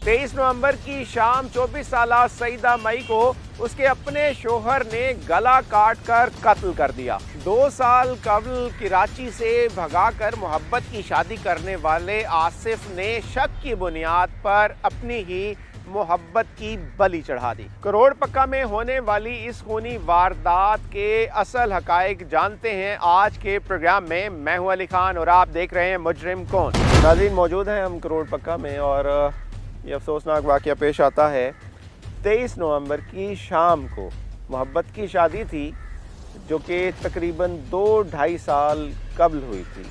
23 नवंबर की शाम 24 साल सईदा मई को उसके अपने शोहर ने गला काट कर कत्ल कर दिया। 2 साल कबल कराची से भगाकर मोहब्बत की शादी करने वाले आसिफ ने शक की बुनियाद पर अपनी ही मोहब्बत की बलि चढ़ा दी। करोड़ पक्का में होने वाली इस खूनी वारदात के असल हकायक जानते हैं आज के प्रोग्राम में। मैं हूं अली खान और आप देख रहे हैं मुजरिम कौन। नाज़रीन, मौजूद हैं हम करोड़ पक्का में और ये अफसोसनाक वाक़या पेश आता है। 23 नवंबर की शाम को मोहब्बत की शादी थी जो कि तकरीबन 2-2.5 साल कबल हुई थी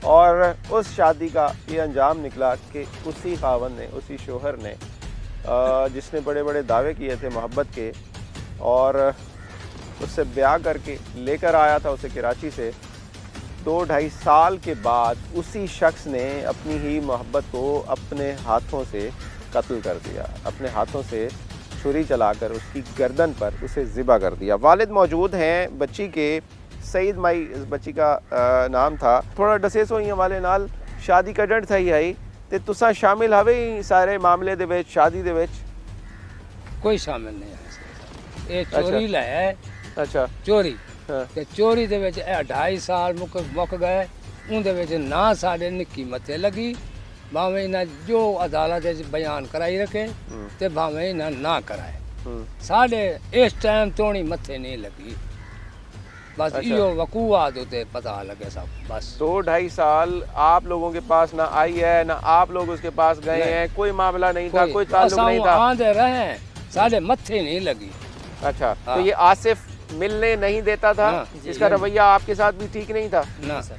और उस शादी का ये अंजाम निकला कि उसी खावन ने, उसी शोहर ने जिसने बड़े बड़े दावे किए थे मोहब्बत के और उससे ब्याह करके लेकर आया था उसे कराची से, 2-2.5 साल के बाद उसी शख्स ने अपनी ही मोहब्बत को अपने हाथों से कत्ल कर दिया। अपने हाथों से छुरी चलाकर उसकी गर्दन पर उसे ज़िबा कर दिया। वालिद मौजूद हैं बच्ची के, सईद मई इस बच्ची का नाम था। थोड़ा डसेस होई वाले नाल शादी कड्ढण थई है ते तुसा शामिल हवे सारे मामले दे विच, शादी दे विच? कोई शामिल नहीं है। ये चोरी लै है। अच्छा, चोरी हाँ। ते चोरी दे विच 2.5 साल मुक गए। उनदे विच ना साडे निक्की मथे लगी, भावें इन्हें जो अदालत बयान कराई रखे ते भावें इन्हें ना कराए, साडे इस टाइम तोड़ी मथे नहीं लगी। बस अच्छा। यो वकूआत होते पता लगे सब। बस 2-2.5 साल आप लोगों के पास ना आई है ना आप लोग उसके पास गए हैं, कोई मामला नहीं था, कोई ताल्लुक नहीं था। आंधे रहे, साडे मथे नहीं लगी। अच्छा, हाँ। तो ये आसिफ मिलने नहीं देता था, इसका रवैया आपके साथ भी ठीक नहीं था? ना सर,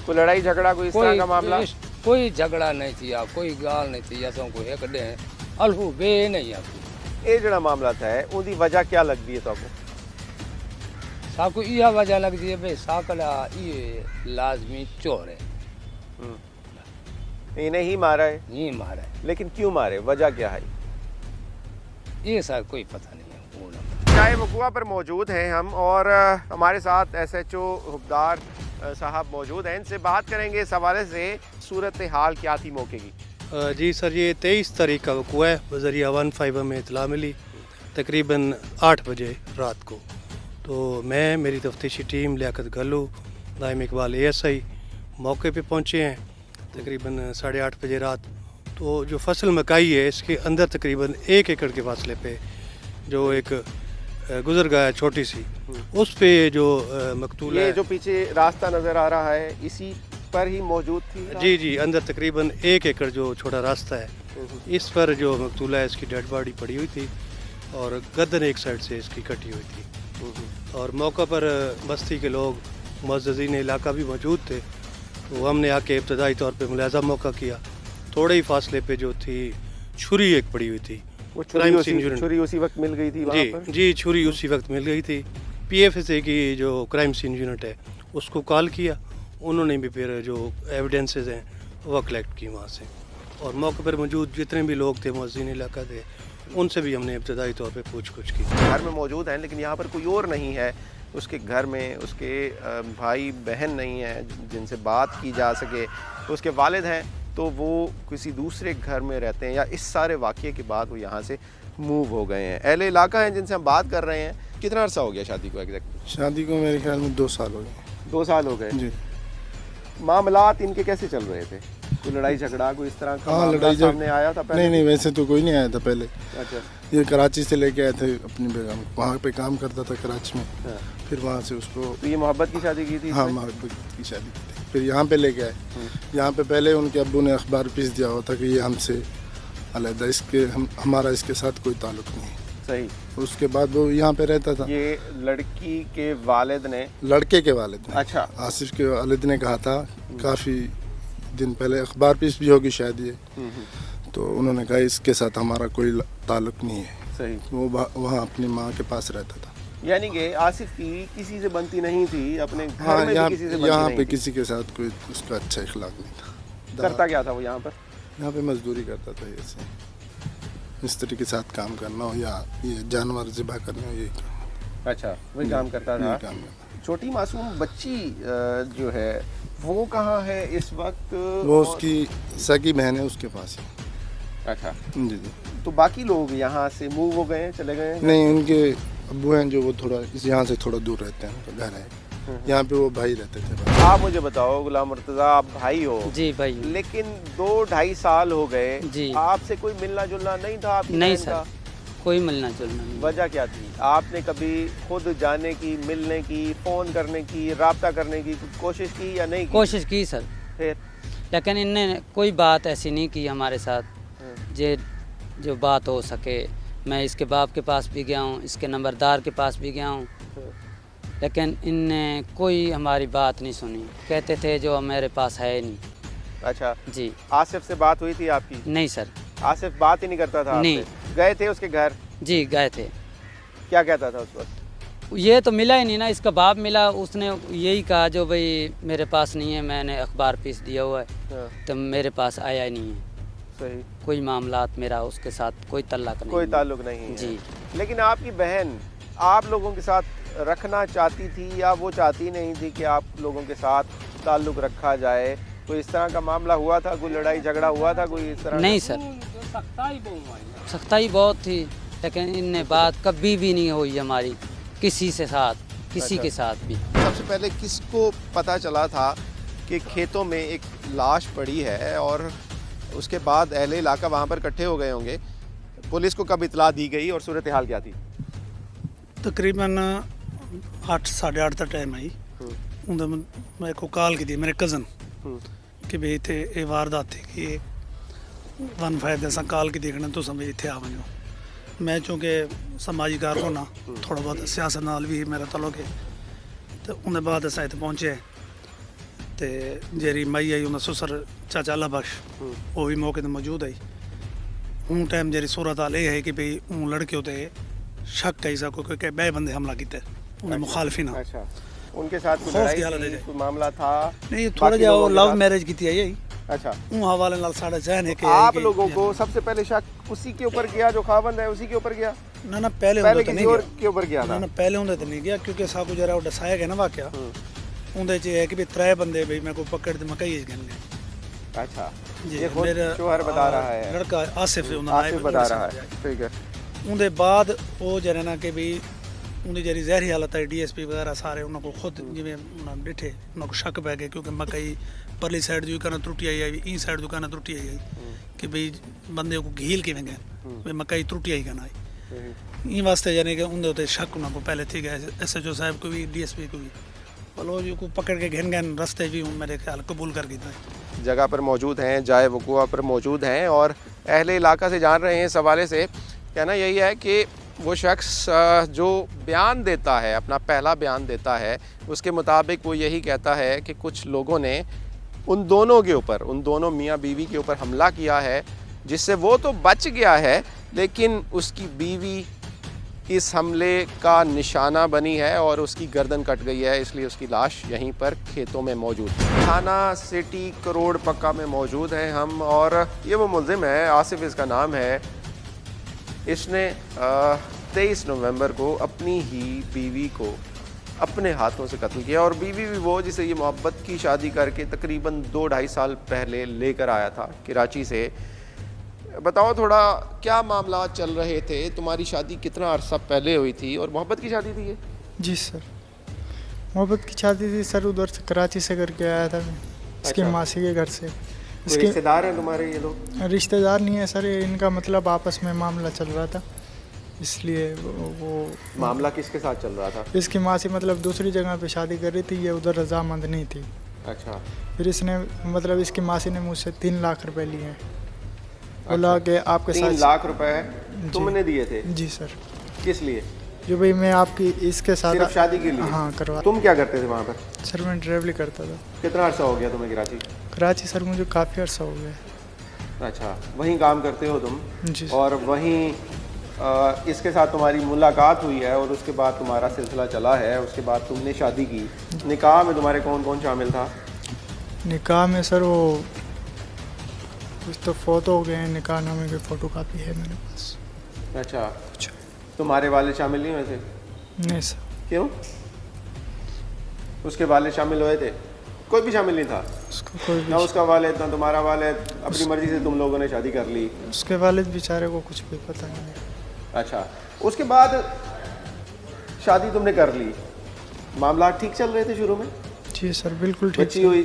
कोई लड़ाई झगड़ा, कोई इस तरह का मामला? कोई झगड़ा नहीं थी, कोई गाल नहीं थी। असों को एक डे अलहू बे नहीं आपको। ये जड़ा मामला था उनकी वजह क्या लगती है आपको? साको यह वजह लगती है भाई साकला ये लाजमी चोर है। इन्हें ही मारा है? नहीं मारा है, लेकिन क्यों मारे, वजह क्या है ये सर कोई पता नहीं है। चाहे वकुआ पर मौजूद हैं हम और हमारे साथ SHO हुब्दार साहब मौजूद हैं। इनसे बात करेंगे इस हवाले से सूरत हाल क्या थी मौके की। जी सर, ये 23 तारीख का वक़ुआ है। बज़रिया 151 में इतला मिली तकरीबन 8 बजे रात को। तो मैं, मेरी तफ्तीशी टीम, लियाकत गल्लू, नाइम इकबाल ASI मौके पे पहुँचे हैं तकरीबन 8:30 बजे रात। तो जो फसल मकाई है इसके अंदर तकरीबन 1 एकड़ के फासले पे जो एक गुजरगाह है छोटी सी, उस पे जो मकतूल ये है, जो पीछे रास्ता नज़र आ रहा है इसी पर ही मौजूद थी? जी, अंदर तकरीबन 1 एकड़ जो छोटा रास्ता है इस पर जो मकतूला है इसकी डेड बॉडी पड़ी हुई थी और गर्दन एक साइड से इसकी कटी हुई थी। और मौका पर बस्ती के लोग, मुअज़्ज़ज़ीन इलाका भी मौजूद थे। तो हमने आके इब्तदाई तौर पे मुलाज़ा मौका किया। थोड़े ही फासले पे जो थी छुरी एक पड़ी हुई थी। वो छुरी उसी वक्त मिल गई थी वहाँ पर? जी, छुरी उसी वक्त मिल गई थी। PFSA की जो क्राइम सीन यूनिट है उसको कॉल किया, उन्होंने भी फिर जो एविडेंसेस हैं वह कलेक्ट की वहाँ से। और मौके पर मौजूद जितने भी लोग थे, मुअज़्ज़िन इलाका थे, उनसे भी हमने इब्तदाई तौर पे पूछ-कुछ की। घर में मौजूद हैं लेकिन यहाँ पर कोई और नहीं है उसके घर में, उसके भाई बहन नहीं है जिनसे बात की जा सके, उसके वालिद हैं तो वो किसी दूसरे घर में रहते हैं या इस सारे वाक़ये के बाद वो यहाँ से मूव हो गए हैं। अहले इलाका हैं जिनसे हम बात कर रहे हैं। कितना अर्सा हो गया शादी को एग्जैक्टली? शादी को मेरे ख्याल में 2 साल हो गए। 2 साल हो गए जी। मामलात इनके कैसे चल रहे थे? कोई लड़ाई झगड़ा, कोई इस तरह का मामला सामने आया था पहले? नहीं, वैसे तो कोई नहीं आया था पहले। अच्छा, ये कराची से लेके आए थे अपनी बेगम, वहाँ पे काम करता था कराची में। हाँ। फिर वहाँ से उसको, तो ये मोहब्बत की शादी की थी? हाँ, मोहब्बत की शादी की थी। फिर यहाँ पे लेके आए। यहाँ पे पहले उनके अब्बू ने अखबार पीस दिया हुआ था कि ये हमसे अलग है, इसके हमारा इसके साथ कोई ताल्लुक नहीं है। सही। उसके बाद वो यहाँ पे रहता था। ये लड़की के वालिद ने, लड़के के वालिद ने, अच्छा, आसिफ के वालिद ने कहा था काफ़ी दिन पहले, अखबार पीस भी होगी शायद ये, तो उन्होंने कहा इसके साथ हमारा कोई ताल्लुक नहीं है। सही। वो वहाँ अपनी माँ के पास रहता था। यानी कि आसिफ की किसी से बनती नहीं थी अपने घर हाँ, में भी किसी से बनती यहाँ नहीं पे थी? किसी के साथ कोई उसका अच्छा इखलाक नहीं था। करता क्या था वो यहाँ पर? यहाँ पे मजदूरी करता था, ऐसे मिस्त्री के साथ काम करना हो या ये जानवर ज़िबा करने हो, यही काम। अच्छा, वही काम करता था। छोटी मासूम बच्ची जो है वो कहाँ है इस वक्त? वो उसकी सगी बहन है उसके पास है। अच्छा, जी जी। तो बाकी लोग यहाँ से मूव हो गए हैं, चले गए हैं? नहीं, उनके अब्बू हैं जो वो थोड़ा यहाँ से थोड़ा दूर रहते हैं, उनका घर है यहाँ पे, वो भाई रहते थे। आप मुझे बताओ गुलाम मुर्तज़ा, आप भाई हो जी भाई। लेकिन 2-2.5 साल हो गए, जी। आपसे कोई मिलना जुलना नहीं था आपकी नहीं बहन का? सर, कोई मिलना जुलना नहीं। वजह क्या थी? आपने कभी खुद जाने की, मिलने की, फ़ोन करने की, राब्ता करने की कोशिश की या नहीं की? कोशिश की सर, फिर लेकिन इनने कोई बात ऐसी नहीं की हमारे साथ जो बात हो सके। मैं इसके बाप के पास भी गया हूँ, इसके नंबरदार के पास भी गया हूँ, लेकिन इनने कोई हमारी बात नहीं सुनी। कहते थे जो मेरे पास है ही नहीं। अच्छा, जी आसिफ से बात हुई थी आपकी? नहीं सर। आसिफ बात ही नहीं करता था नहीं। आपसे? गए थे उसके घर? जी गए थे। क्या कहता था उस वक्त? ये तो मिला ही नहीं ना, इसका बाप मिला, उसने यही कहा जो भाई मेरे पास नहीं है, मैंने अखबार पीस दिया हुआ है, हाँ, तो मेरे पास आया ही नहीं है। सही, कोई मामलात मेरा उसके साथ कोई तल्लक नहीं कोई है। ताल्लुक नहीं है। जी। लेकिन आपकी बहन आप लोगों के साथ रखना चाहती थी या वो चाहती नहीं थी कि आप लोगों के साथ ताल्लुक रखा जाए? कोई इस तरह का मामला हुआ था, कोई लड़ाई झगड़ा हुआ था, कोई इस तरह? नहीं सर, सख्ताई बहुत थी, लेकिन इनने बात कभी भी नहीं हुई हमारी किसी से साथ, किसी अच्छा। के साथ भी। सबसे पहले किसको पता चला था कि खेतों में एक लाश पड़ी है, और उसके बाद अहले इलाका वहाँ पर इकट्ठे हो गए होंगे, पुलिस को कब इतला दी गई और सूरत हाल क्या थी? तकरीबन 8 साढ़े 8 का टाइम आई। उन्हें मेरे को कॉल की थी मेरे कज़न कि भाई इतने ये वारदात थी कि 15 असा कॉल की देखना तो समझ इतने आ वनो। मैं चूँकि समाजी कारकुन हाँ, थोड़ा बहुत सियासत नाल भी मेरा तलुक है, तो उन्हें बाद अस इतने पहुँचे तो जेरी मई आई उन्हें ससुर चाचा अल्लाह बख्श वो भी मौके पर मौजूद आई। हूँ टाइम जेरी सूरत हाल ये है कि भाई हूँ लड़के होते शक कही सको क्योंकि बे बंदे हमला किते उन्हें मुखालफी ना। अच्छा, उनके साथ कोई खौफ लड़ाई की हालत थी, है। कोई मामला था? नहीं, थोड़ा बाकी जा लोगों के लव साथ? मैरिज की थी यही। अच्छा, उन हवाले नाल साढ़े जहन है कि आप लोगों को सबसे पहले शक उसी के ऊपर गया जो खावंद है, उसी के ऊपर गया? ना ना पहले पहले उन्हें तो किसी नहीं और गया। के ऊपर गया ना था? ना पहले उन्हें तो नहीं गया क्योंकि साकू जरा वो दसाया गया ना वाकया। उन्हें च है कि भाई 3 बंदे भाई मेरे को पकड़ दे मकई गन गए। अच्छा, जी, ये खुद मेरा शोहर बता रहा है? लड़का आसिफ आसिफ बता रहा है, ठीक है। उनके बाद वो जरा ना कि भाई उनकी जरी जहरी हालत है, DSP वगैरह सारे उन्होंने खुद जिमें उन्होंने डिठे उन्होंने शक पै गए क्योंकि मकई परली साइड जो कहना त्रुटी आई ई साइड जो कहना त्रुटी आई कि भाई बंदे को घील किवें गए भाई मकई त्रुटी आई कहना आई ई वास्ते यानी कि उनके उत्ते शक उन्होंने पहले थी गए SHO साहब को भी DSP को भी बोलो जो को पकड़ के घिन गए रास्ते भी मेरे ख्याल कबूल कर गया जगह पर मौजूद हैं, जाए वक़ुआ पर मौजूद हैं और अहले इलाका से जान रहे हैं। इस हवाले से कहना यही है कि वो शख्स जो बयान देता है, अपना पहला बयान देता है, उसके मुताबिक वो यही कहता है कि कुछ लोगों ने उन दोनों के ऊपर, उन दोनों मियाँ बीवी के ऊपर हमला किया है, जिससे वो तो बच गया है लेकिन उसकी बीवी इस हमले का निशाना बनी है और उसकी गर्दन कट गई है, इसलिए उसकी लाश यहीं पर खेतों में मौजूद है। थाना सिटी करोड़ पक्का में मौजूद हैं हम, और ये वो मुल्ज़िम है, आसिफ इसका नाम है। इसने 23 नवंबर को अपनी ही बीवी को अपने हाथों से कत्ल किया, और बीवी भी वो जिसे ये मोहब्बत की शादी करके तकरीबन 2-2.5 साल पहले लेकर आया था कराची से। बताओ थोड़ा क्या मामला चल रहे थे, तुम्हारी शादी कितना अरसा पहले हुई थी और मोहब्बत की शादी थी ये? जी सर, मोहब्बत की शादी थी सर, उधर से कराची से करके आया था मैं, इसकी अच्छा। मासी के घर से। कोई रिश्तेदार हैं तुम्हारे ये लोग? रिश्तेदार नहीं है सर, इनका मतलब आपस में मामला चल रहा था, इसलिए वो मामला किसके साथ चल रहा था? इसकी मासी मतलब दूसरी जगह पे शादी कर रही थी, ये उधर रजामंद नहीं थी। अच्छा, फिर इसने मतलब इसकी मासी ने मुझसे 3 लाख रुपए लिए हैं, बोला कि आपके 3 साथ। लाख रुपए तुमने दिए थे? जी सर, किस लिए? जो भाई मैं आपकी इसके साथ सिर्फ शादी के लिए? हाँ करवा। तुम क्या करते थे वहाँ पर? सर मैं ड्राइवरी करता था। कितना अर्सा हो गया तुम्हें कराची? कराची सर मुझे काफ़ी अर्सा हो गया। अच्छा, वहीं काम करते हो तुम? जी सर। और वहीं इसके साथ तुम्हारी मुलाकात हुई है और उसके बाद तुम्हारा सिलसिला चला है, उसके बाद तुमने शादी की। निकाह में तुम्हारे कौन कौन शामिल था? निकाह में सर वो कुछ तो फोटो हो गए हैं, निकाह नामे की फ़ोटो कापी है मेरे पास। अच्छा, तुम्हारे वाले शामिल नहीं हुए थे? नहीं सर। क्यों? उसके वाले शामिल हुए थे? कोई भी शामिल नहीं था? उसको कोई ना भी, उसका वालिद ना तुम्हारा वालिद, अपनी मर्जी से तुम लोगों ने शादी कर ली? उसके वालिद बेचारे को कुछ भी पता नहीं। अच्छा, उसके बाद शादी तुमने कर ली, मामला ठीक चल रहे थे शुरू में? जी सर बिल्कुल ठीक। बच्ची हुई,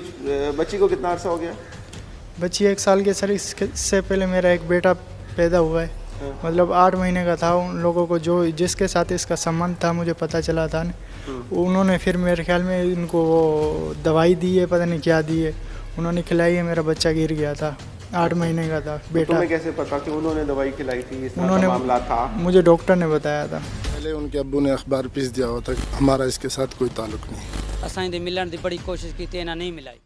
बच्ची को कितना अर्सा हो गया? बच्ची 1 साल की सर, इससे पहले मेरा एक बेटा पैदा हुआ है, मतलब 8 महीने का था। उन लोगों को जो जिसके साथ इसका संबंध था मुझे पता चला था ना, उन्होंने फिर मेरे ख्याल में इनको वो दवाई दी है, पता नहीं क्या दी है, उन्होंने खिलाई है, मेरा बच्चा गिर गया था, 8 महीने का था बेटा। तुम्हें कैसे पता कि उन्होंने दवाई खिलाई थी? इस तरह का उन्होंने, मामला था? मुझे डॉक्टर ने बताया था। पहले उनके अब्बू ने अखबार पीस दिया हुआ था, हमारा इसके साथ कोई ताल्लुक नहीं। असां दे मिलण दी बड़ी कोशिश की थी, ना नहीं मिलाई।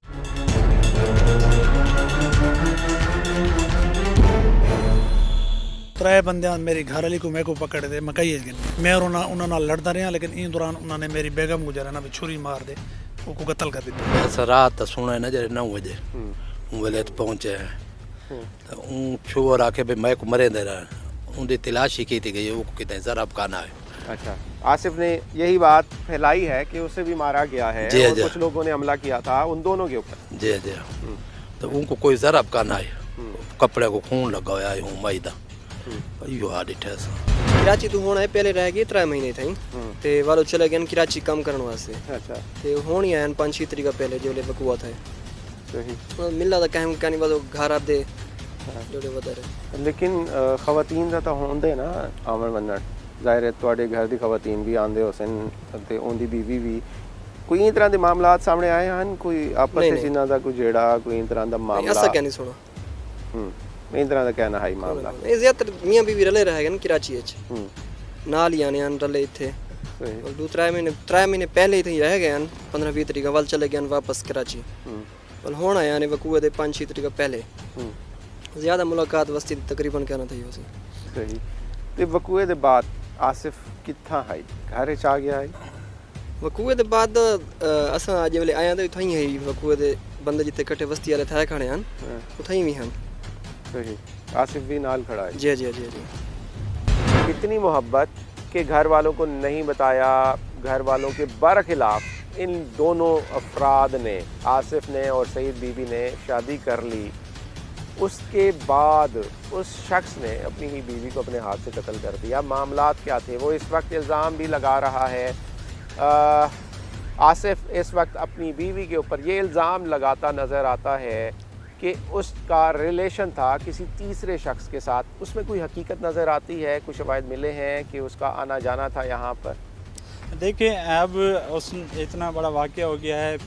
त्रै बंदे मेरी घर वाली को मैं को पकड़े थे मकई मैं और उन्होंने लड़ता रहा, लेकिन इन दौरान उन्होंने मेरी बेगम को जरा ना भी छुरी मार दे उसको कत्ल कर दिया। ऐसा रात सुना ना जरे 9 बजे वेले पहुंचे तो शोर आके भाई मैं को मरे दे रहा उनकी तलाशी की थी गई वो कितने जरब खाना है। अच्छा, आसिफ ने यही बात फैलाई है कि उसे भी मारा गया है जी, और जी। कुछ लोगों ने हमला किया था उन दोनों के ऊपर। जी जी, तो उनको कोई जरब खाना है, कपड़े को खून लगाया हूँ मैदा यो हाडी ठेस। कराची तो होना है, पहले रह गए 3 महीने थी ते वालो चले गए कराची काम करने वास्ते। अच्छा, ते होनी आया 5-6 तरीका पहले जो वकूआ था सही। मिलना था कहीं कहीं वालो घर आप दे जो बता रहे। लेकिन खवातीन का तो होंदे ना आमर वन्नड़, जाहिर है तुहाडे घर दी खवातीन भी आंदे हुसन ते उनदी बीवी भी, कोई इन तरह दे मामलात सामने आए हैं? कोई आपस नहीं, में जिन्ना दा कोई जेड़ा कोई इन तरह दा मामला? ऐसा क्या नहीं सुना। इन तरह दा कहना है मामला? ये ज्यादातर मियां बीवी रले रह गए कराची विच, नाल ही आने रले इत्थे। सही। और 3 महीने पहले ही रह गए 15-20 तरीका वाल चले गए वापस कराची। और होना आया ने वकूए दे 5-6 तरीका पहले ज़्यादा मुलाकात वस्ती तकरीबन कहना थी उसे। सही। ते वकूए दे बाद आसिफ कित्था है? घर च आ गया है? वकूए दे बाद असां अज वेले आया तो थई है वकूए दे बंदे जिते कट्ठे वस्ती वाले थे खड़े हैं उथई भी हैं। सही। आसिफ भी नाल खड़ा है? जी जी जी जी। इतनी मोहब्बत कि घर वालों को नहीं बताया, घर वालों के बरखिलाफ इन दोनों अफराद ने, आसिफ ने और सईद बीबी ने शादी कर ली। उसके बाद उस शख्स ने अपनी ही बीवी को अपने हाथ से कत्ल कर दिया। मामलात क्या थे वो इस वक्त इल्ज़ाम भी लगा रहा है। आसिफ इस वक्त अपनी बीवी के ऊपर ये इल्ज़ाम लगाता नज़र आता है कि उसका रिलेशन था किसी तीसरे शख्स के साथ। उसमें कोई हकीकत नज़र आती है? कुछ शवाहिद मिले हैं कि उसका आना जाना था यहाँ पर? देखिए अब उस इतना बड़ा वाक़या हो गया है,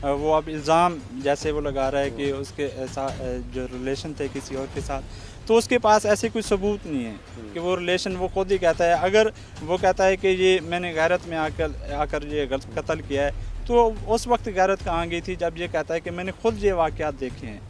वो अब इल्ज़ाम जैसे वो लगा रहा है कि उसके जो रिलेशन थे किसी और के साथ, तो उसके पास ऐसे कोई सबूत नहीं है कि वो रिलेशन, वो खुद ही कहता है। अगर वो कहता है कि ये मैंने गैरत में आकर ये कत्ल किया है, तो उस वक्त गैरत कहाँ गई थी जब ये कहता है कि मैंने खुद ये वाक़यात देखे हैं।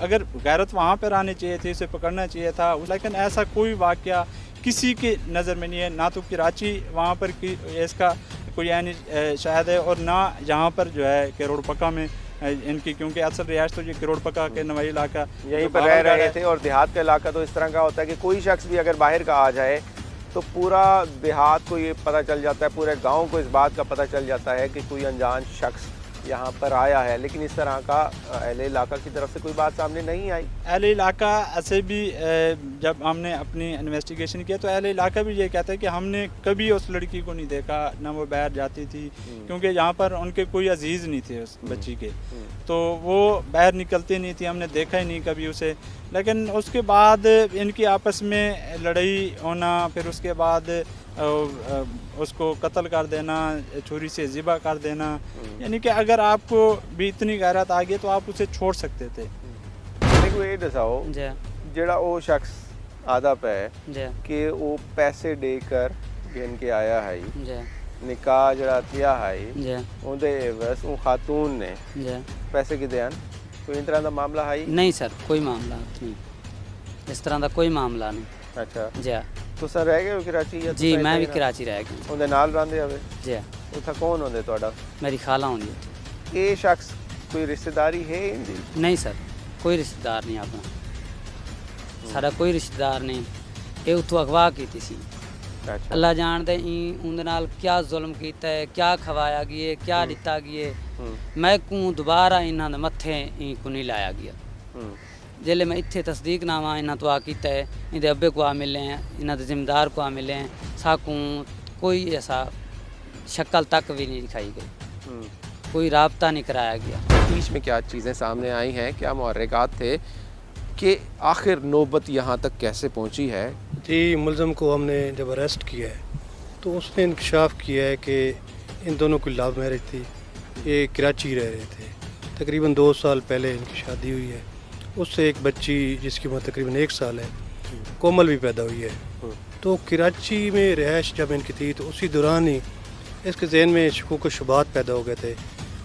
अगर गैरत वहाँ पर आनी चाहिए थी, उसे पकड़ना चाहिए था, लेकिन ऐसा कोई वाक़या किसी के नज़र में नहीं है। ना तो कराची वहाँ पर इसका कोई यानी शायद है, और ना यहाँ पर जो है करोड़ पक्का में इनकी, क्योंकि असल रिहाइश तो ये करोड़ पक्का के नवाई इलाका यहीं पर रह रहे थे। और देहात का इलाका तो इस तरह का होता है कि कोई शख्स भी अगर बाहर का आ जाए तो पूरा देहात को ये पता चल जाता है, पूरे गांव को इस बात का पता चल जाता है कि कोई अनजान शख्स यहाँ पर आया है। लेकिन इस तरह का अहले इलाका की तरफ से कोई बात सामने नहीं आई। अहले इलाका ऐसे भी जब हमने अपनी इन्वेस्टिगेशन किया तो अहले इलाका भी ये कहता है कि हमने कभी उस लड़की को नहीं देखा, ना वो बाहर जाती थी, क्योंकि यहाँ पर उनके कोई अजीज़ नहीं थे उस बच्ची के, तो वो बाहर निकलती नहीं थी, हमने देखा ही नहीं कभी उसे। लेकिन उसके बाद इनकी आपस में लड़ाई होना, फिर उसके बाद उसको कत्ल कर देना, छुरी से ज़िबा कर देना, यानी कि अगर आपको भी इतनी गैरत आ गई तो आप उसे छोड़ सकते थे। देखो ये दसाओ जेड़ा वो शख्स आदा पे कि वो पैसे देकर गिन के आया है, निकाह जड़ा किया है उनदे बस वो खातून ने पैसे की देन, कोई इस तरह का मामला है? नहीं सर, कोई मामला नहीं, इस तरह का कोई मामला नहीं। अच्छा जी तो सर रह गए कराची? या जी मैं भी कराची रह गई। उनदे नाल रहंदे हवे? जी। उथा कौन होंदे ਤੁਹਾਡਾ? मेरी खाला होंदी। ये शख्स कोई रिश्तेदारी है इनदी? नहीं सर, कोई रिश्तेदार नहीं अपना, साडा कोई रिश्तेदार नहीं। ये उतो अगवा कीती सी अच्छा। अल्लाह जानते ई उनदे नाल क्या जुल्म कीता है, क्या खवाया गया, क्या दिता गया। मैं को दोबारा इन्हां दे मत्थे ई को नहीं लाया गया। जेल्लै मैं इत्थे तस्दीकनामा इन्हां तो आ कीता है, इहदे अब्बे को आ मिले हैं, इन्हां दे जिम्मेदार को आ मिले हैं, साकू कोई ऐसा शक्ल तक भी नहीं दिखाई गई, कोई राब्ता नहीं कराया गया। बीच में क्या चीज़ें सामने आई हैं, क्या मुहर्रिकात थे कि आखिर नौबत यहाँ तक कैसे पहुँची है? जी, मुलज़म को हमने जब अरेस्ट किया है तो उसने इंकशाफ किया है कि इन दोनों की लव मैरिज थी, ये कराची रह रहे थे। तकरीबन 2 साल पहले इनकी शादी हुई है। उससे एक बच्ची जिसकी उम्र तकरीबन 1 साल है, कोमल भी पैदा हुई है। तो कराची में रहायश जब इनकी थी तो उसी दौरान ही इसके जहन में शकूक व शुबात पैदा हो गए थे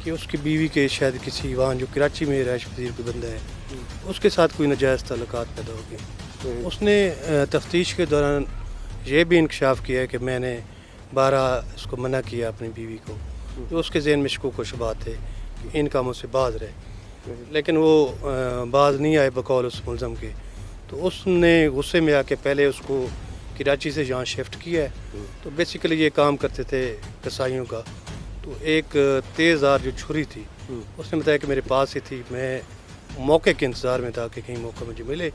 कि उसकी बीवी के शायद किसी वहाँ जो कराची में रहायश पजीर कोई बंदा है उसके साथ कोई नाजायज़ ताल्लुकात पैदा हो गए। उसने तफ्तीश के दौरान ये भी इंकशाफ किया है कि मैंने 12 इसको मना किया अपनी बीवी को, तो उसके जहन में शकूक व शुबात थे कि इन कामों से बाज रहे, लेकिन वो बाज नहीं आए बकौल उस मुलज़म के। तो उसने गुस्से में आके पहले उसको कराची से यहाँ शिफ्ट किया है। तो बेसिकली ये काम करते थे कसाईयों का। तो एक तेज़धार जो छुरी थी उसने बताया कि मेरे पास ही थी, मैं मौके के इंतज़ार में था कि कहीं मौका मुझे मिले।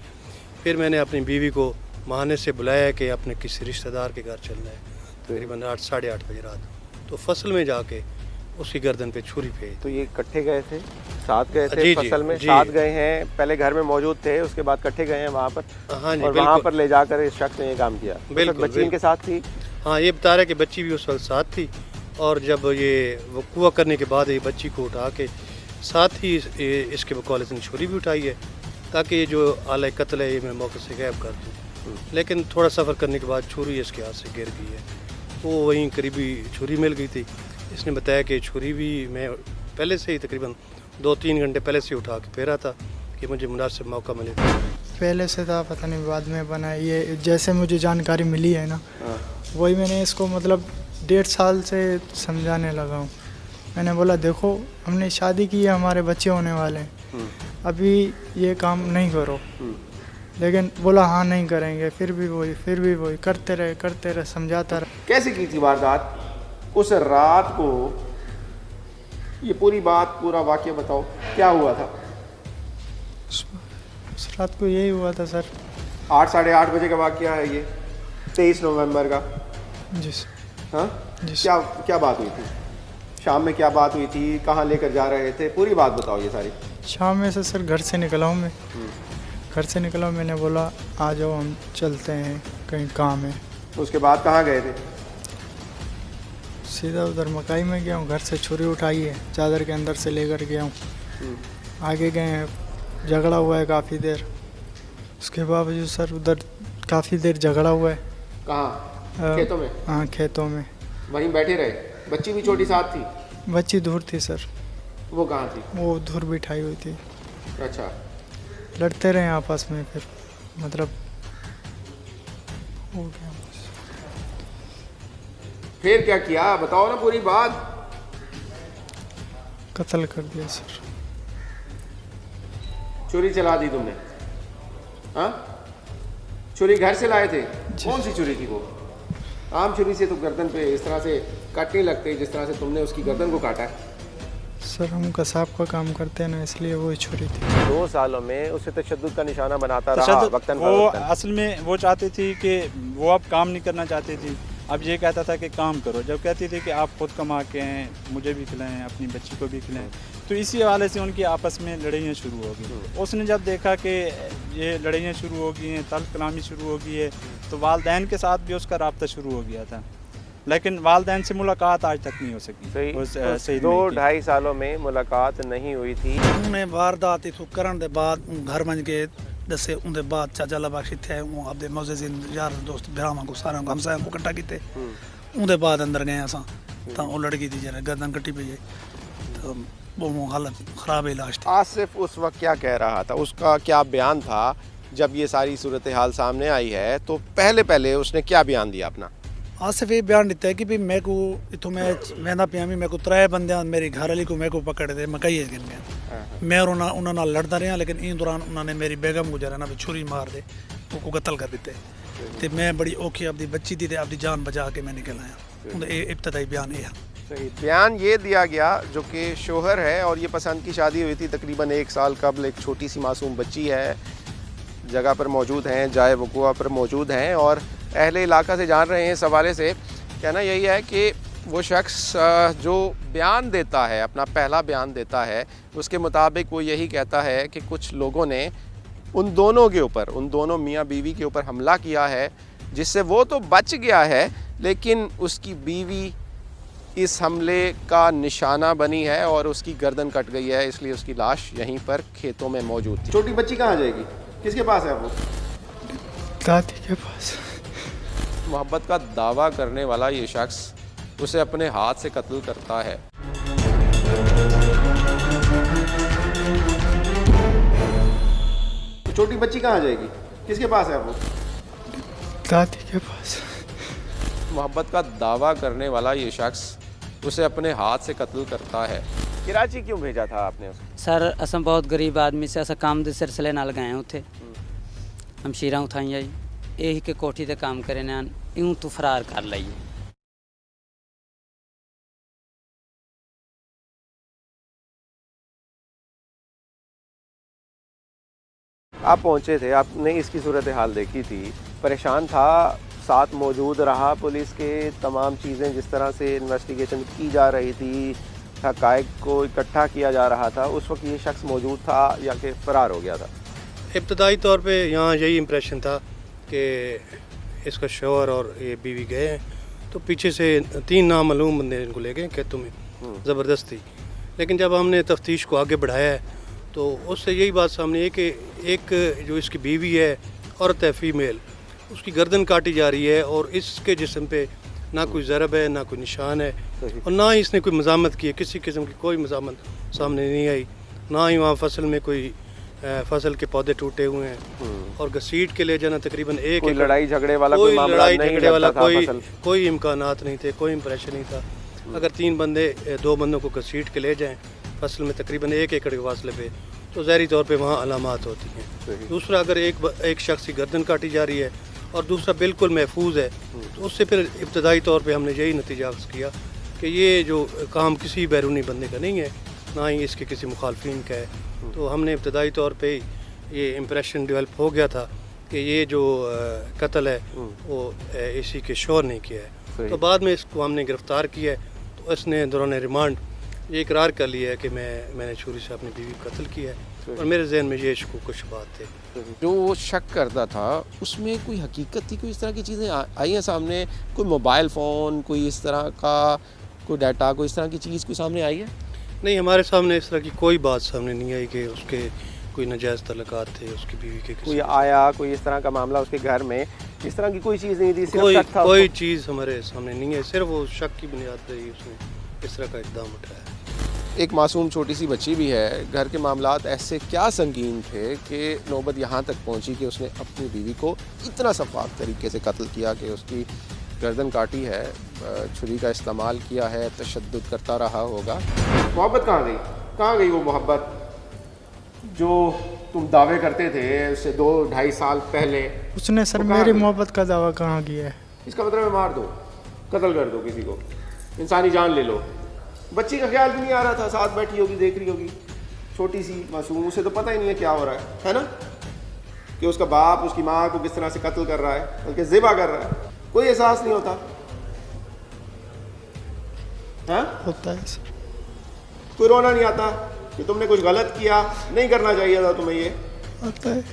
फिर मैंने अपनी बीवी को महाने से बुलाया कि अपने किसी रिश्तेदार के घर चलना है, तकरीबन 8 साढ़े 8 बजे रात। तो फसल में जाके उसकी गर्दन पे छुरी फेंकी। तो ये इकट्ठे गए थे, साथ गए थे जी, फसल में, जी। साथ गए हैं, पहले घर में मौजूद थे, उसके बाद इकट्ठे गए हैं वहाँ पर। हाँ जी, और वहाँ पर ले जाकर इस शख्स ने ये काम किया। बिल्कुल, बच्ची इनके साथ थी। हाँ, ये बता रहा है कि बच्ची भी उस वक्त साथ थी। और जब ये वक़ूआ करने के बाद ये बच्ची को उठा के साथ ही इसके बकौल ने छुरी भी उठाई है ताकि ये जो आला कत्ल है ये मैं मौके से गायब कर दूँ। लेकिन थोड़ा सफ़र करने के बाद छुरी इसके हाथ से गिर गई है। वो वहीं करीबी छुरी मिल गई थी। इसने बताया कि छुरी भी मैं पहले से ही तकरीबन 2-3 घंटे पहले से उठा के फेरा था कि मुझे मुनासिब मौका मिले। पहले से था, पता नहीं बाद में बना। ये जैसे मुझे जानकारी मिली है ना, वही मैंने इसको मतलब 1.5 साल से समझाने लगा हूँ। मैंने बोला देखो हमने शादी की है, हमारे बच्चे होने वाले हैं, अभी ये काम नहीं करो। लेकिन बोला हाँ नहीं करेंगे, फिर भी वही करते रहे समझाता रहे। कैसे की थी वारदात उस रात को? ये पूरी बात, पूरा वाक़या बताओ, क्या हुआ था? उस रात को यही हुआ था सर। 8 साढ़े 8 बजे का वाक़या है ये, 23 नवंबर का। जी हाँ, जी। क्या बात हुई थी? शाम में क्या बात हुई थी? कहाँ लेकर जा रहे थे? पूरी बात बताओ ये सारी। शाम में से सर घर से निकला हूँ मैं। घर से निकला हूँ, मैंने बोला आ जाओ हम चलते हैं, कहीं काम है। उसके बाद कहाँ गए थे? सीधा उधर मकाई में गया हूँ, घर से छुरी उठाई है, चादर के अंदर से लेकर गया हूँ। आगे गए हैं, झगड़ा हुआ है काफ़ी देर। उसके बावजूद सर उधर काफ़ी देर झगड़ा हुआ है। कहाँ? खेतों में? हाँ खेतों में। वहीं बैठे रहे? बच्ची भी छोटी साथ थी? बच्ची दूर थी सर। वो कहाँ थी? वो दूर बिठाई हुई थी। अच्छा। लड़ते रहे आपस में, फिर मतलब हो गया। फिर क्या किया बताओ ना पूरी बात। कत्ल कर दिया सर। छुरी चला दी तुमने? हाँ, छुरी घर से लाए थे? कौन सी छुरी थी वो? आम छुरी से तो गर्दन पे इस तरह से काटने लगते जिस तरह से तुमने उसकी गर्दन को काटा है। सर हम कसाब का काम करते हैं ना, इसलिए वो छुरी थी। 2 सालों में उसे तशद्दुद का निशाना बनाता रहा वक्तन वो फवक्तन। असल में वो चाहती थी कि वो अब काम नहीं करना चाहती थी। अब ये कहता था कि काम करो, जब कहती थी कि आप खुद कमा के हैं, मुझे भी खिलाएं, अपनी बच्ची को भी खिलाएं, तो इसी हवाले से उनकी आपस में लड़ाइयाँ शुरू हो गई। उसने जब देखा कि ये लड़ाइयाँ शुरू हो गई हैं, तल्ख कलामी शुरू हो गई है, तो वालदैन के साथ भी उसका रब्ता शुरू हो गया था, लेकिन वालदैन से मुलाकात आज तक नहीं हो सकी। उस 2-2.5 सालों में मुलाकात नहीं हुई थी। उन्हें वारदात इथों करन दे बाद घर मंज गए दसे उनके बाद चाचा लबाश इत्थे वो अपने मोज़ेज़िन यार दोस्त भरावां को सारा हमसायां को इकट्ठा कीते। उनके बाद अंदर गए असां तो वो लड़की थी जरा गर्दन कट्टी पई है, तो वो हालत ख़राब इलाज थी। आसिफ उस वक्त क्या कह रहा था, उसका क्या बयान था जब ये सारी सूरत हाल सामने आई है? तो पहले उसने क्या बयान दिया अपना? आसिफ ये बयान दिता है कि भी मैं को इथों मैं वेंदा पिया मेरे को 3 बंदे मेरी घर वाली को मेरे को पकड़ दे मकई गिन गए। मैं और उन्होंने लड़ता रहा, लेकिन इन दौरान उन्होंने मेरी बेगम को जरा ना छुरी मार दे वो को कत्ल कर देते। ਤੇ ਮੈਂ ਬੜੀ ਔਖੀ ਆਪਦੀ ਬੱਚੀ ਦੀ ਤੇ ਆਪਦੀ ਜਾਨ ਬਚਾ ਕੇ ਮੈਂ ਨਿਕਲ आया ਉਹਦਾ ਇਹ ਇਬਤਦਾਈ ਬਿਆਨ ਇਹ ਹੈ। सही बयान ये दिया गया जो कि शोहर है और ये पसंद की शादी हुई थी तकरीबन 1 साल कबल। एक छोटी सी मासूम बच्ची है, जगह पर मौजूद हैं, जाए वक़ुआ पर मौजूद हैं और अहले इलाका से जान रहे हैं। इस हवाले से कहना यही है कि वो शख्स जो बयान देता है, अपना पहला बयान देता है, उसके मुताबिक वो यही कहता है कि कुछ लोगों ने उन दोनों के ऊपर, उन दोनों मियाँ बीवी के ऊपर हमला किया है, जिससे वो तो बच गया है लेकिन उसकी बीवी इस हमले का निशाना बनी है और उसकी गर्दन कट गई है, इसलिए उसकी लाश यहीं पर खेतों में मौजूद थी। छोटी बच्ची कहाँ जाएगी, किसके पास है वो? दादी के पास। मोहब्बत का दावा करने वाला ये शख्स उसे अपने हाथ से कत्ल करता है। छोटी बच्ची कहाँ जाएगी, किसके पास है वो? दादी के पास। मोहब्बत का दावा करने वाला ये शख्स उसे अपने हाथ से कत्ल करता है। कराची क्यों भेजा था आपने उसे? सर असं बहुत गरीब आदमी से असा काम के सिलसिले नाल गए उत्थे हमशीरा उठाइया जी, यही के कोठी ते काम करे ने यूं तू फरार कर लईए। आप पहुंचे थे, आपने इसकी सूरत हाल देखी थी, परेशान था, साथ मौजूद रहा पुलिस के, तमाम चीज़ें जिस तरह से इन्वेस्टिगेशन की जा रही थी, हक़ाइक़ को इकट्ठा किया जा रहा था, उस वक्त ये शख्स मौजूद था या कि फ़रार हो गया था? इब्तदाई तौर पे यहाँ यही इम्प्रेशन था कि इसका शौहर और ये बीवी गए हैं, तो पीछे से 3 नामालूम बंदे इनको ले गए खेतों में ज़बरदस्ती। लेकिन जब हमने तफ्तीश को आगे बढ़ाया है तो उससे यही बात सामने है कि एक जो इसकी बीवी है, औरत है, फीमेल, उसकी गर्दन काटी जा रही है और इसके जिस्म पे ना कोई ज़रब है, ना कोई निशान है और ना ही इसने कोई मज़ामत की है, किसी किस्म की कोई मज़ामत सामने नहीं आई। ना ही वहाँ फसल में कोई फसल के पौधे टूटे हुए हैं और घसीट के ले जाना तकरीबन एक कोई लड़ाई झगड़े वाला कोई मामला लड़ाई नहीं झगड़े वाला था, कोई इम्कानात नहीं थे, कोई इम्प्रेशन नहीं था। अगर 3 बंदे 2 बंदों को घसीट के ले जाएँ फसल में तकरीबन 1 एकड़ के फासले पे, तो ज़ाहिरी तौर पे वहाँ अलामात होती हैं। दूसरा, अगर एक शख्स की गर्दन काटी जा रही है और दूसरा बिल्कुल महफूज है, तो उससे फिर इब्तदाई तौर पे हमने यही नतीजा हासिल किया कि ये जो काम किसी बैरूनी बंदे का नहीं है, ना ही इसके किसी मुखालफिन का है। तो हमने इब्तदाई तौर पे ये इम्प्रेशन डेवलप हो गया था कि ये जो कत्ल है वो इसी के शौहर ने किया है। तो बाद में इसको हमने गिरफ़्तार किया है, तो इसने दौरान रिमांड ये इकरार कर लिया है कि मैंने छुरी से अपनी बीवी को कत्ल किया है और मेरे जहन में ये कुछ बात थे। जो वो शक करता था उसमें कोई हकीकत थी, कोई इस तरह की चीज़ें आई हैं सामने? कोई मोबाइल फ़ोन, कोई इस तरह का कोई डाटा, कोई इस तरह की चीज़ कोई सामने आई है? नहीं, हमारे सामने इस तरह की कोई बात सामने नहीं आई कि उसके कोई नाजायज़ तल्लुकात थे उसकी बीवी के। कोई आया, कोई इस तरह का मामला उसके घर में, इस तरह की कोई चीज़ नहीं थी, सिर्फ शक था? कोई चीज़ हमारे सामने नहीं है, सिर्फ वो शक की बुनियाद पर ही उसने इस तरह का इक़दाम उठाया। एक मासूम छोटी सी बच्ची भी है, घर के मामलात ऐसे क्या संगीन थे कि नौबत यहाँ तक पहुँची कि उसने अपनी बीवी को इतना शफाफ तरीके से कत्ल किया कि उसकी गर्दन काटी है, छुरी का इस्तेमाल किया है, तशद्दुद करता रहा होगा। मोहब्बत कहाँ गई? कहाँ गई वो मोहब्बत जो तुम दावे करते थे उससे 2-2.5 साल पहले? उसने सर मेरी मोहब्बत का दावा कहाँ किया है? इसका मतलब मार दो, कत्ल कर दो किसी को, इंसानी जान ले लो। बच्ची का ख्याल भी नहीं आ रहा था, साथ बैठी होगी, देख रही होगी, छोटी सी मासूम, उसे तो पता ही नहीं है क्या हो रहा है ना, कि उसका बाप उसकी माँ को किस तरह से कत्ल कर रहा है, बल्कि ज़िबा कर रहा है। कोई एहसास नहीं होता? होता है। कोई रोना नहीं आता कि तुमने कुछ गलत किया, नहीं करना चाहिए था तुम्हें? ये होता है।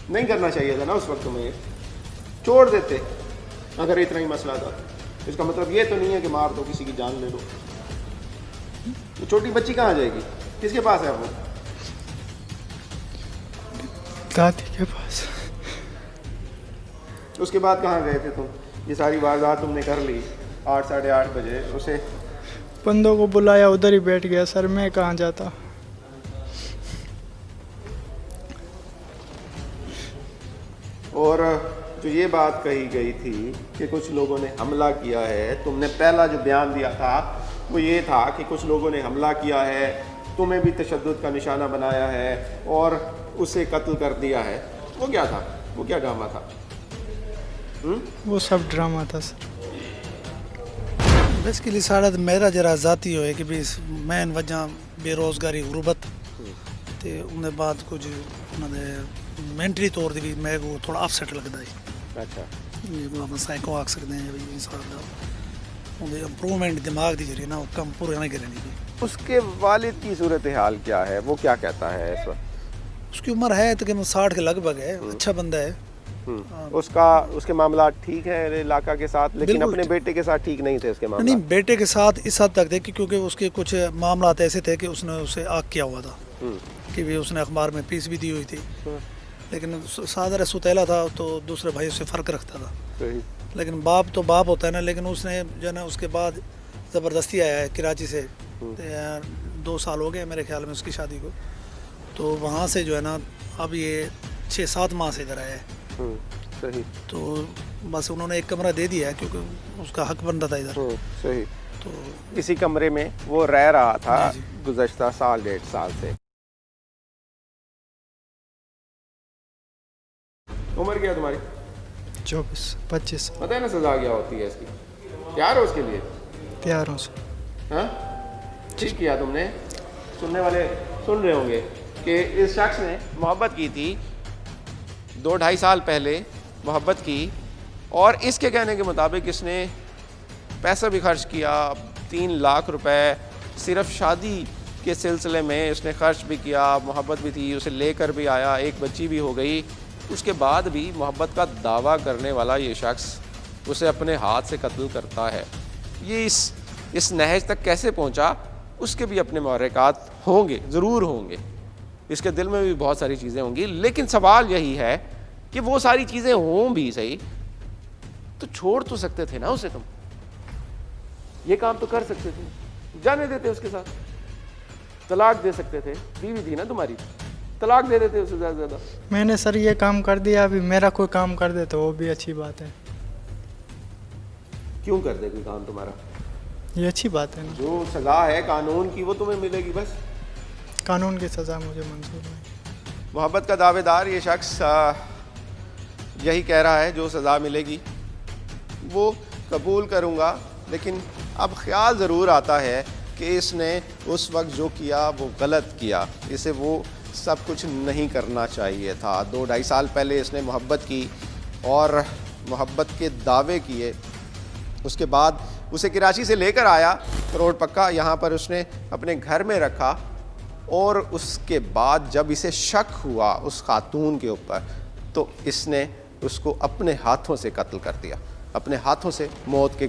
नहीं करना चाहिए था ना उस वक्त तुम्हें, ये छोड़ देते अगर इतना ही मसला था। इसका मतलब ये तो नहीं है कि मार दो, किसी की जान ले लो। तो छोटी बच्ची कहाँ जाएगी, किसके पास है वो? दादी के पास। उसके बाद कहाँ गए थे तुम? ये सारी वारदात तुमने कर ली 8 साढ़े 8 बजे, उसे बंदों को बुलाया, उधर ही बैठ गया सर, मैं कहाँ जाता। और जो ये बात कही गई थी कि कुछ लोगों ने हमला किया है, तुमने पहला जो बयान दिया था वो ये था कि कुछ लोगों ने हमला किया है, तुम्हें भी तशद्दुद का निशाना बनाया है और उसे कत्ल कर दिया है, वो क्या था? वो क्या ड्रामा था? वो सब ड्रामा था सर। बेसिकली साढ़ा तो मेरा जरा जाती हो है कि भी मैन वजह बेरोज़गारी गुरबत ते उन्हें बाद कुछ उन्होंने मैंटली तौर पर भी मैं को थोड़ा अपसेट लगता है। अच्छा, ये को आप साइको आख सकते हैं भाई इंसान का उन्हें इम्प्रूवमेंट दिमाग दी जरिए ना वो कम पूरे नहीं करेंगे भी। उसके वालिद की सूरत हाल क्या है? वो क्या कहता है इस वक्त? उसकी उम्र है तकरीबन 60 के लगभग है, अच्छा बंदा है। उसके मामला ठीक है इलाका के साथ, लेकिन अपने बेटे के साथ ठीक नहीं थे उसके मामला? नहीं, बेटे के साथ इस हद तक थे कि क्योंकि उसके कुछ मामला ऐसे थे कि उसने उसे आग किया हुआ था कि भी उसने अखबार में पीस भी दी हुई थी, लेकिन सादर सुतैला था तो दूसरे भाई से फ़र्क रखता था। लेकिन बाप तो बाप होता है ना, लेकिन उसने जो है ना उसके बाद ज़बरदस्ती आया है कराची से, 2 साल हो गए मेरे ख्याल में उसकी शादी को, तो वहाँ से जो है ना अब ये 6-7 माह से इधर आया है। सही। तो बस उन्होंने एक कमरा दे दिया है क्योंकि उसका हक बनता था इधर। सही। तो इसी कमरे में वो रह रहा था गुज़श्ता साल 1.5 साल से। उम्र क्या है तुम्हारी? 24-25। पता है ना सजा क्या होती है इसकी? तैयार हो उसके लिए? तैयार हूँ सर। हाँ, ठीक किया तुमने। सुनने वाले सुन रहे होंगे कि इस शख्स ने मोहब्बत की थी 2-2.5 साल पहले, मोहब्बत की, और इसके कहने के मुताबिक इसने पैसा भी खर्च किया, 3 लाख रुपए सिर्फ शादी के सिलसिले में इसने खर्च भी किया, मोहब्बत भी थी, उसे लेकर भी आया, एक बच्ची भी हो गई। उसके बाद भी मोहब्बत का दावा करने वाला ये शख्स उसे अपने हाथ से कत्ल करता है। ये इस नहज तक कैसे पहुंचा, उसके भी अपने महरक़ात होंगे, ज़रूर होंगे, इसके दिल में भी बहुत सारी चीज़ें होंगी। लेकिन सवाल यही है कि वो सारी चीज़ें हों भी सही तो छोड़ तो सकते थे ना उसे, तुम ये काम तो कर सकते थे, जाने देते उसके साथ, तलाक दे सकते थे, बीवी थी ना तुम्हारी, तलाक दे देते उसे ज़्यादा ज़्यादा। मैंने सर ये काम कर दिया, अभी मेरा कोई काम कर दे तो वो भी अच्छी बात है। क्यों कर दे कोई काम तुम्हारा? ये अच्छी बात है ना। जो सज़ा है कानून की वो तुम्हें मिलेगी, बस कानून की सज़ा मुझे मंजूर नहीं। मोहब्बत का दावेदार ये शख्स यही कह रहा है, जो सज़ा मिलेगी वो कबूल करूँगा, लेकिन अब ख्याल ज़रूर आता है कि इसने उस वक्त जो किया वो गलत किया, इसे वो सब कुछ नहीं करना चाहिए था। 2-2.5 साल पहले इसने मोहब्बत की और मोहब्बत के दावे किए, उसके बाद उसे कराची से लेकर आया करोड़ पक्का, यहाँ पर उसने अपने घर में रखा, और उसके बाद जब इसे शक हुआ उस खातून के ऊपर तो इसने उसको अपने हाथों से कत्ल कर दिया, अपने हाथों से मौत के